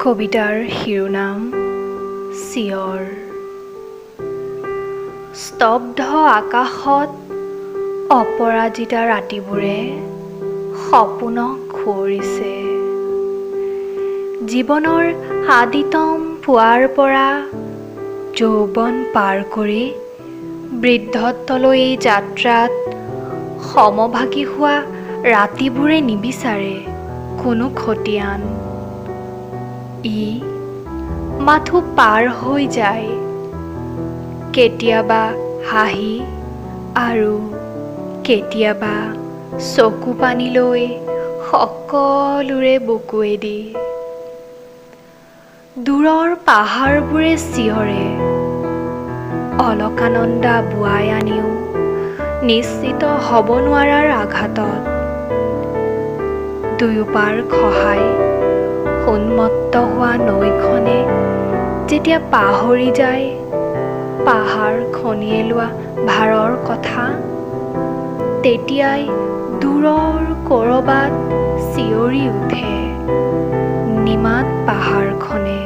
কবিতাৰ শিৰোনাম চিয়ৰ। স্তব্ধ আকাশত অপৰাজিতা ৰাতিবোৰে সপোনক খুঁৱৰিছে। জীৱনৰ আদিতম পুৱাৰ পৰা যৌৱন পাৰ কৰি বৃদ্ধত্বলৈ এই যাত্ৰাত সমভাগী হোৱা ৰাতিবোৰে নিবিচাৰে কোনো খতিয়ান। ই মাথো পাৰ হৈ যায়, কেতিয়াবা হাঁহি আৰু কেতিয়াবা চকু পানী লৈ সকলোৰে বুকুৱেদি। দূৰৰ পাহাৰবোৰে চিঞৰে, অলকানন্দা বোৱাই আনিও নিশ্চিত হ'ব নোৱাৰাৰ আঘাতত। দুয়োপাৰ খহাই উন্মত্ত হোৱা নৈখনে যেতিয়া পাহৰি যায় পাহাৰ খনিয়ে লোৱা ভাৰৰ কথা, তেতিয়াই দূৰৰ ক'ৰবাত চিঞৰি উঠে নিমাত পাহাৰখনে।